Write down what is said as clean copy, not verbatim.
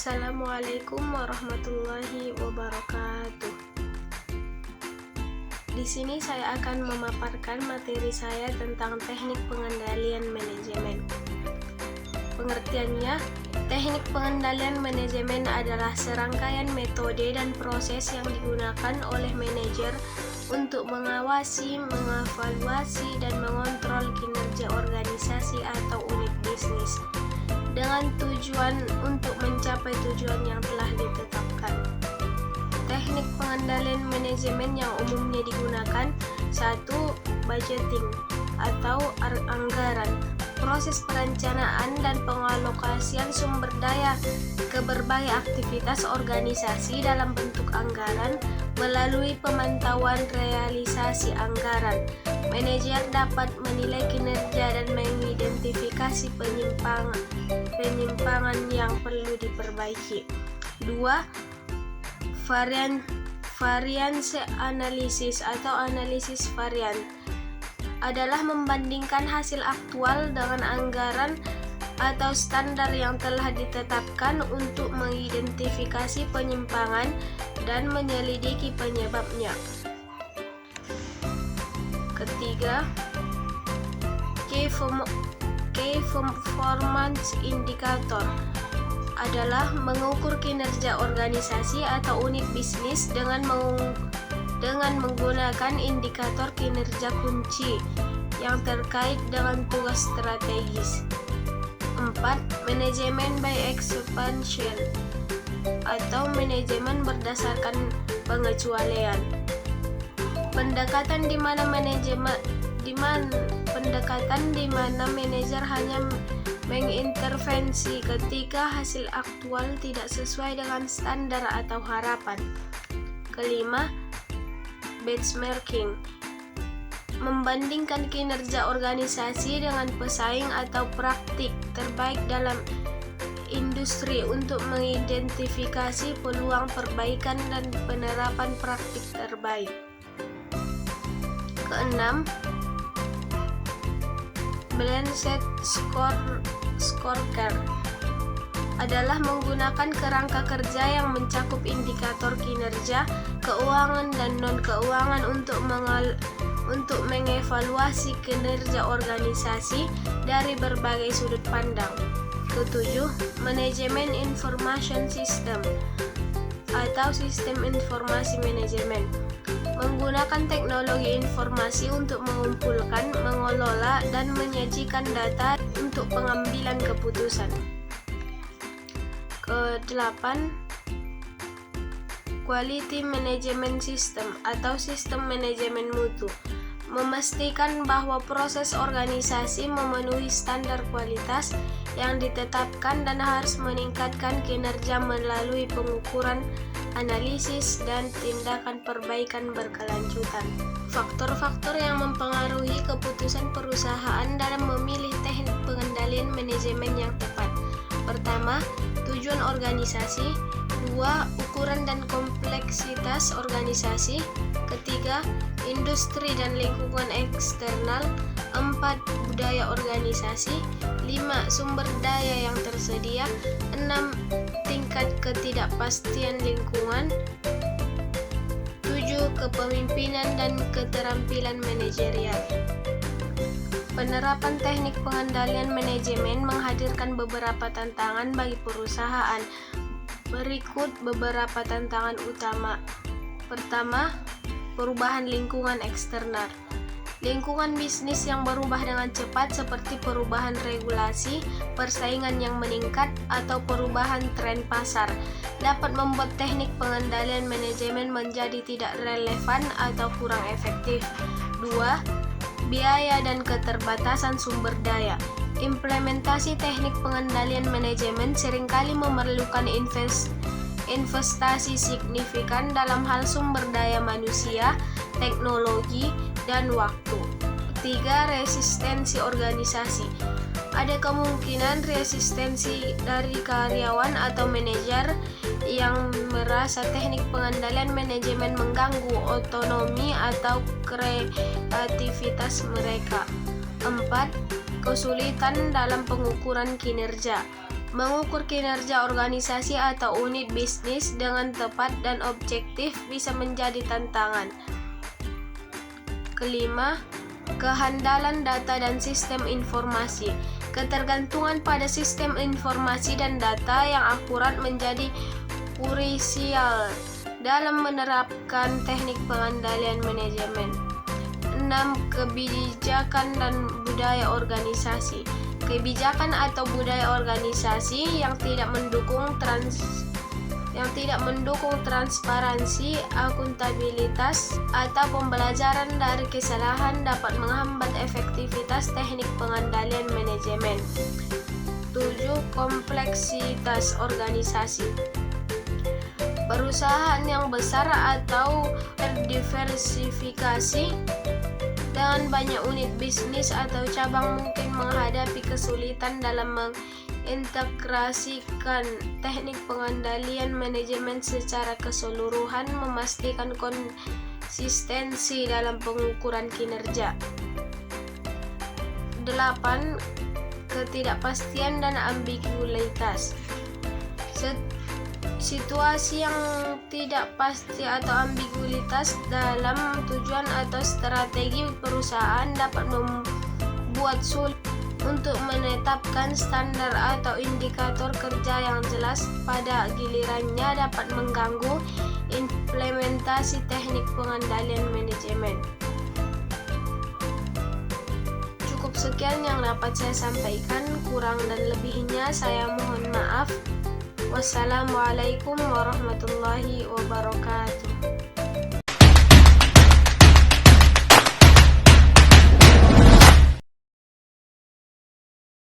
Assalamualaikum warahmatullahi wabarakatuh. Di sini saya akan memaparkan materi saya tentang teknik pengendalian manajemen. Pengertiannya, teknik pengendalian manajemen adalah serangkaian metode dan proses yang digunakan oleh manajer untuk mengawasi, mengevaluasi, dan mengontrol kinerja organisasi atau unit bisnis dengan tujuan untuk mencapai tujuan yang telah ditetapkan. Teknik pengendalian manajemen yang umumnya digunakan: 1. Budgeting atau anggaran, proses perencanaan dan pengalokasian sumber daya ke berbagai aktivitas organisasi dalam bentuk anggaran melalui pemantauan realisasi anggaran. Manajer dapat menilai kinerja dan mengidentifikasi penyimpangan yang perlu diperbaiki. 2. Variance analysis atau analisis varian adalah membandingkan hasil aktual dengan anggaran atau standar yang telah ditetapkan untuk mengidentifikasi penyimpangan dan menyelidiki penyebabnya. Ketiga, Key Performance Indicator adalah mengukur kinerja organisasi atau unit bisnis dengan menggunakan indikator kinerja kunci yang terkait dengan tugas strategis. 4. Manajemen by expansion atau manajemen berdasarkan pengecualian. Pendekatan di mana manajer hanya mengintervensi ketika hasil aktual tidak sesuai dengan standar atau harapan. Kelima, benchmarking, membandingkan kinerja organisasi dengan pesaing atau praktik terbaik dalam industri untuk mengidentifikasi peluang perbaikan dan penerapan praktik terbaik. Keenam, Balanced Scorecard adalah menggunakan kerangka kerja yang mencakup indikator kinerja, keuangan dan non-keuangan untuk mengevaluasi kinerja organisasi dari berbagai sudut pandang. Ketujuh, Manajemen Information System atau sistem informasi manajemen, menggunakan teknologi informasi untuk mengumpulkan, mengelola, dan menyajikan data untuk pengambilan keputusan. Kedelapan, Quality Management System atau sistem manajemen mutu, memastikan bahwa proses organisasi memenuhi standar kualitas yang ditetapkan dan harus meningkatkan kinerja melalui pengukuran, analisis, dan tindakan perbaikan berkelanjutan. Faktor-faktor yang mempengaruhi keputusan perusahaan dalam memilih teknik pengendalian manajemen yang tepat. Pertama, tujuan organisasi. 2. Ukuran dan kompleksitas organisasi. Ketiga, industri dan lingkungan eksternal. 4. Budaya organisasi. 5. Sumber daya yang tersedia. 6. Tingkat ketidakpastian lingkungan. 7. Kepemimpinan dan keterampilan manajerial. Penerapan teknik pengendalian manajemen menghadirkan beberapa tantangan bagi perusahaan. Berikut beberapa tantangan utama. Pertama, perubahan lingkungan eksternal. Lingkungan bisnis yang berubah dengan cepat seperti perubahan regulasi, persaingan yang meningkat, atau perubahan tren pasar dapat membuat teknik pengendalian manajemen menjadi tidak relevan atau kurang efektif. 2. Biaya dan keterbatasan sumber daya. Implementasi teknik pengendalian manajemen seringkali memerlukan investasi signifikan dalam hal sumber daya manusia, teknologi, dan waktu. 3. Resistensi organisasi. Ada kemungkinan resistensi dari karyawan atau manajer yang merasa teknik pengendalian manajemen mengganggu otonomi atau kreativitas mereka. 4. Kesulitan dalam pengukuran kinerja. Mengukur kinerja organisasi atau unit bisnis dengan tepat dan objektif bisa menjadi tantangan. Kelima, kehandalan data dan sistem informasi. Ketergantungan pada sistem informasi dan data yang akurat menjadi krusial dalam menerapkan teknik pengendalian manajemen. 6. Kebijakan dan budaya organisasi. Kebijakan atau budaya organisasi yang tidak mendukung transparansi, akuntabilitas, atau pembelajaran dari kesalahan dapat menghambat efektivitas teknik pengendalian manajemen. 7. Kompleksitas organisasi. Perusahaan yang besar atau terdiversifikasi dengan banyak unit bisnis atau cabang mungkin menghadapi kesulitan dalam mengintegrasikan teknik pengendalian manajemen secara keseluruhan, memastikan konsistensi dalam pengukuran kinerja. 8. Ketidakpastian dan ambiguitas. Situasi yang tidak pasti atau ambiguitas dalam tujuan atau strategi perusahaan dapat membuat sulit untuk menetapkan standar atau indikator kerja yang jelas, pada gilirannya dapat mengganggu implementasi teknik pengendalian manajemen. Cukup sekian yang dapat saya sampaikan, kurang dan lebihnya saya mohon maaf. Wassalamualaikum warahmatullahi wabarakatuh.